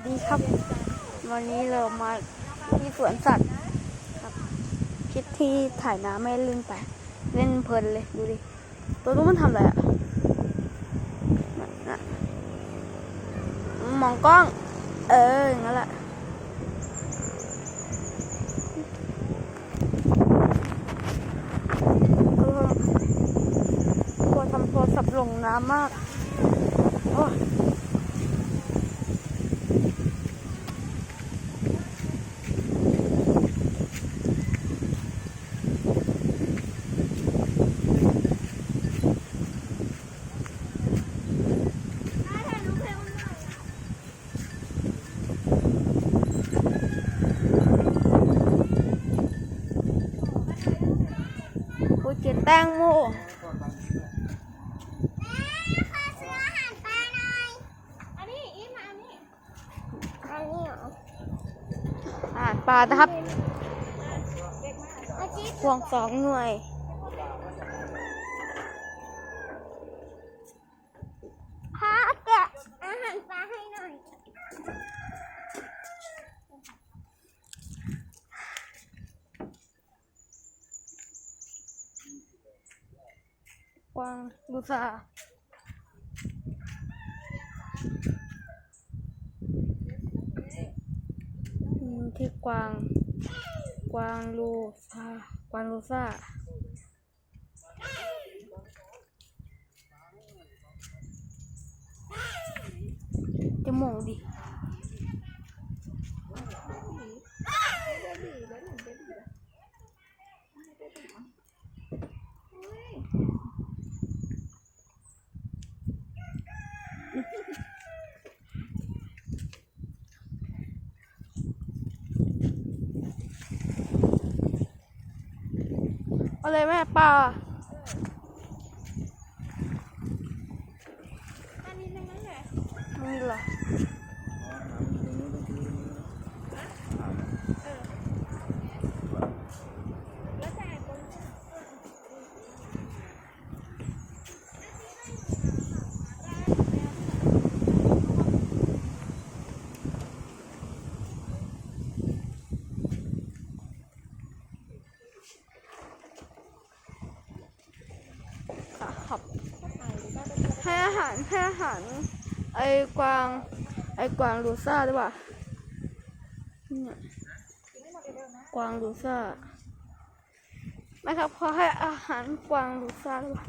ดีครับวันนี้เรามาที่สวนสัตว์ครับคิดที่ถ่ายน้ำไม่เล่นไปเล่นเพลินเลยดูดิตัวนู้นมันทำอะไรอ่ะมองกล้องอย่างนั้นแหละตัวทำโทรศัพท์ลงน้ำมากโอ้เก็บแตงโมอาหารปลานะครับพวง2 หน่วยพ่อแกะอาหารปลาให้หน่อยกวางลูซาที่กวางลูซาจะมองดิอะไรแม่ปลาอันนี้นั่นแหละนี่เหรอให้อาหารไอ้กวางลูซ่าหรือเปล่าเนี่ยกวางลูซ่าไหมครับเขาให้อาหารกวางลูซ่าหรือเปล่า